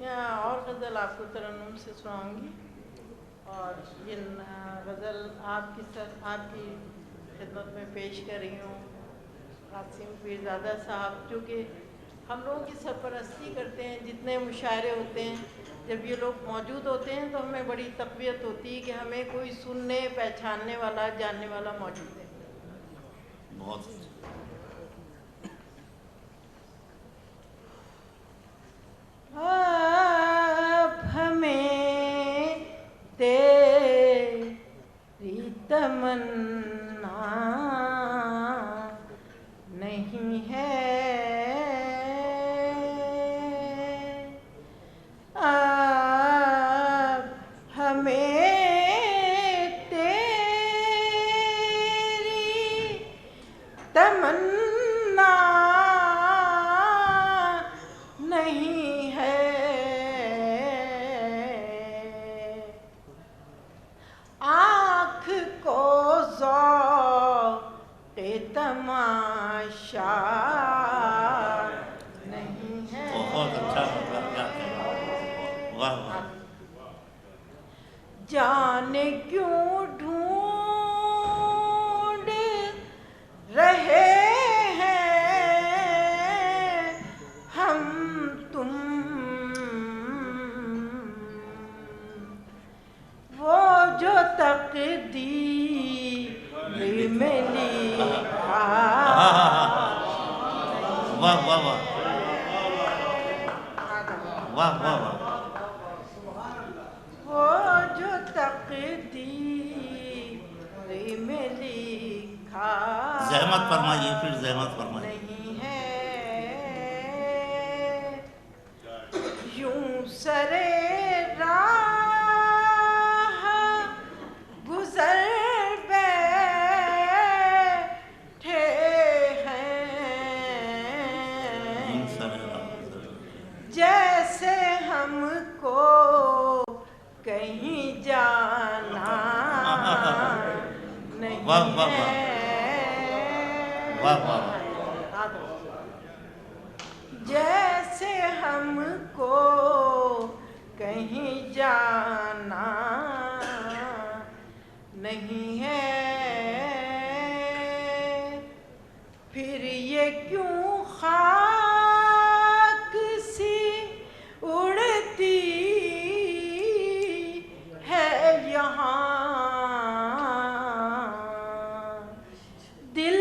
और गज़ल आपको तरन्नुम से सुनाऊंगी। और ये गज़ल आपकी खिदमत में पेश कर रही हूँ कासिम पीरज़ादा साहब, जो कि हम लोगों की सरपरस्ती करते हैं। जितने मुशायरे होते हैं, जब ये लोग मौजूद होते हैं तो हमें बड़ी तक़वियत होती है कि हमें कोई सुनने पहचानने वाला, जानने वाला मौजूद है। बहुत आप हमें तेरी तमन्ना नहीं है, आप हमें तेरी तमन्ना नहीं है, आँख को ज़ौक़-ए तमाशा नहीं है। बहुत अच्छा लगा, क्या कहना, वाह वाह। जाने क्यों ढूंढ रहे हैं हम तुम वो जो तकदीर में लिखा। वाह वाह वाह वाह वाह वाह। वो जो तकदीर में लिखा ज़हमत फरमाइए, फिर ज़हमत फरमाइए। नहीं है, यूं सरे राह गुज़र बैठे हैं, जैसे हमको कहीं जाना नहीं वाह वाह वाह है। वाह वाह। जैसे हमको कहीं जाना नहीं है, फिर ये क्यों खाक सी उड़ती है यहाँ, दिल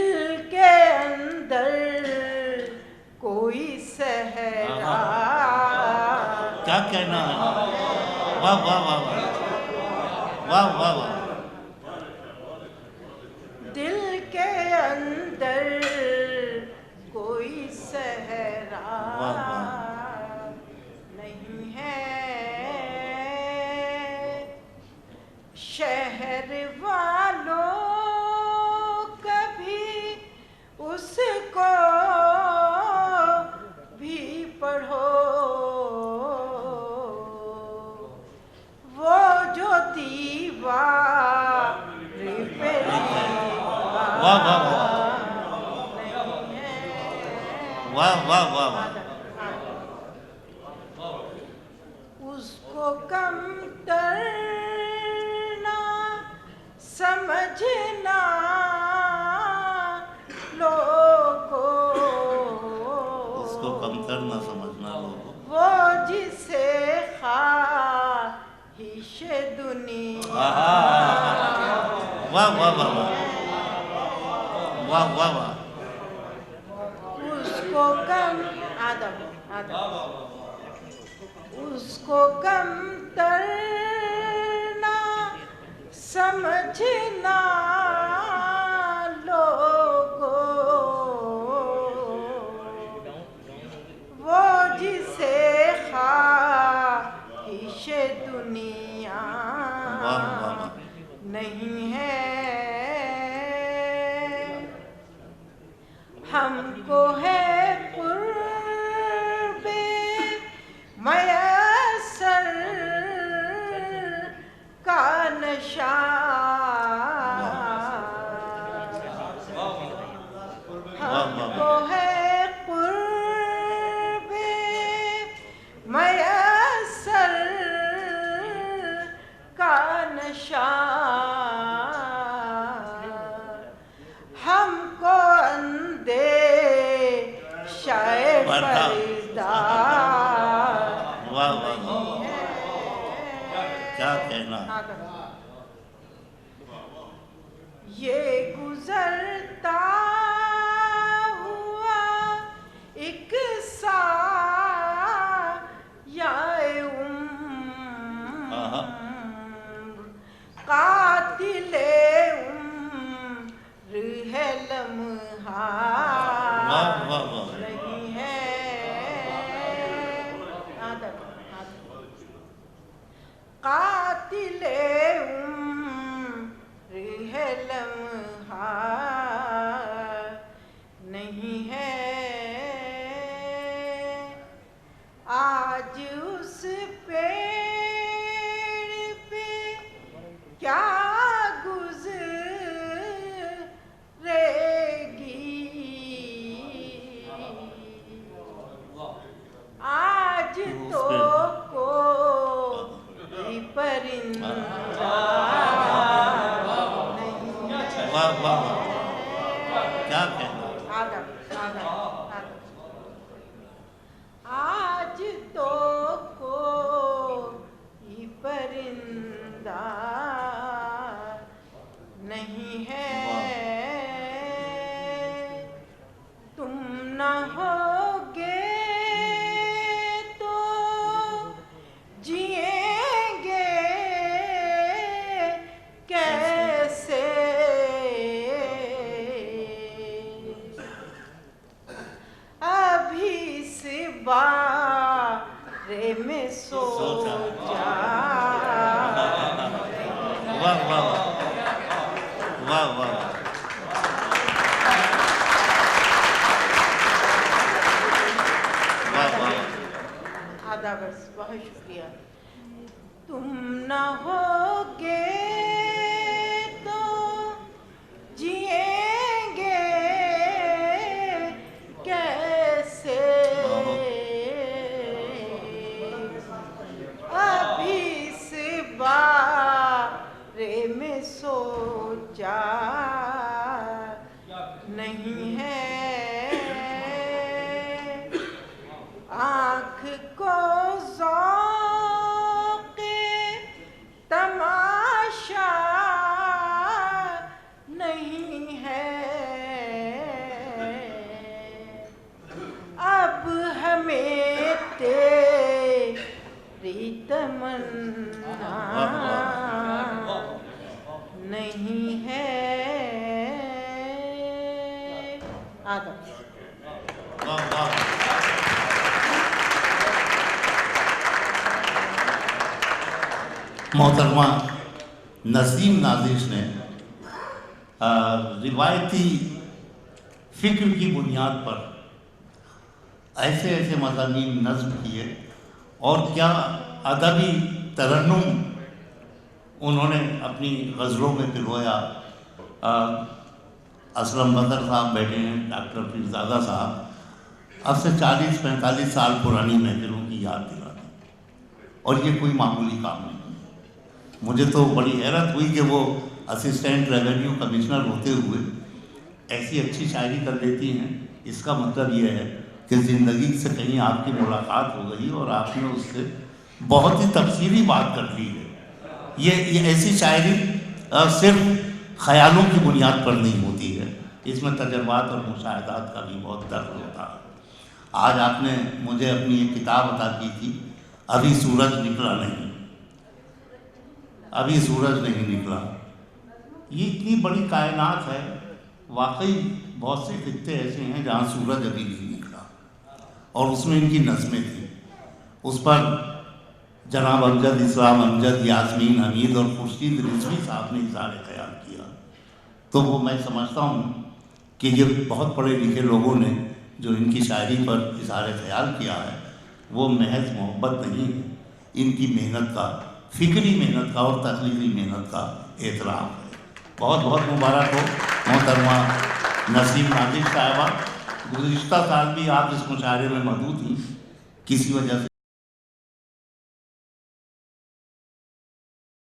के अंदर कोई सहरा। क्या कहना है, वाह वाह वाह वाह वाह वाह। दिल के अंदर कोई सहरा नहीं है, शहर वालों कभी उसको भी पढ़ो, वो जो दीवार पे वाह वाह वाह वाह वाह वाह वाह। उसको कम तरना समझना लोगों, उसको कमतर न समझना लोगों, वो जिसे ख्वाहिश दुनिया। वाह वाह वाह वाह वाह वाह। उसको कम उसको कम तरना समझना लोगों, वो जिसे ख्वाहिश दुनिया नहीं है, हमको है कुर्बे मयसर का नशा, हमको है कुर्बे मयसर लम्हा नहीं है। आज उस पेड़ पे क्या आज तो कोई परिंदा नहीं है। वाह वाह क्या कहना। आगा, आगा, आगा। आज तो कोई परिंदा नहीं है। तुम न होगे बारे में सोचा। वाह वाह वाह वाह। आधा वर्ष, बहुत शुक्रिया। तुम न होगे तो जिएंगे कैसे। अभी इस बारे में सोचा नहीं है। आँख को ज़ौक़े तमाशा नहीं है। अब हमें तेरी तमन्ना नहीं है। आदम। मोहतरमा नसीम नाजिश ने रिवायती फ़िक्र की बुनियाद पर ऐसे ऐसे मज़ामीन नज़्म किए और क्या अदबी तरन्नुम उन्होंने अपनी गज़लों में पिरोया। असलम बदर साहब बैठे हैं, डॉक्टर पीरज़ादा साहब, अब से 40-45 साल पुरानी महफिलों की याद दिलानी, और ये कोई मामूली काम नहीं। मुझे तो बड़ी हैरत हुई कि वो असिस्टेंट रेवेन्यू कमिश्नर होते हुए ऐसी अच्छी शायरी कर लेती हैं। इसका मतलब ये है कि ज़िंदगी से कहीं आपकी मुलाकात हो गई और आपने उससे बहुत ही तफसीली बात कर ली है। ये ऐसी शायरी सिर्फ ख़यालों की बुनियाद पर नहीं होती है, इसमें तजर्बात और मुशाहदात का भी बहुत दर्द होता है। आज आपने मुझे अपनी एक किताब अता की थी, अभी सूरज निकला नहीं, अभी सूरज नहीं निकला। ये इतनी बड़ी कायनात है, वाकई बहुत से खित्ते ऐसे हैं जहाँ सूरज अभी नहीं निकला, और उसमें इनकी नज़में थी। उस पर जनाब अमजद इस्लाम, अमजद, यास्मीन, हमीद और खुर्शीद रिजवी साहब ने इज़हार ख्याल किया। तो वो मैं समझता हूँ कि ये बहुत पढ़े लिखे लोगों ने जो इनकी शायरी पर इज़हार ख्याल किया है वो महज मोहब्बत नहीं है, इनकी मेहनत का, फ़िक्री मेहनत का और तख्लीक़ी मेहनत का एहतराम है। बहुत बहुत मुबारक हो मोहतरमा नसीम नाजिश साहिबा। गुज़िश्ता साल भी आप इस मुशायरे में मौजूद थी, किसी वजह से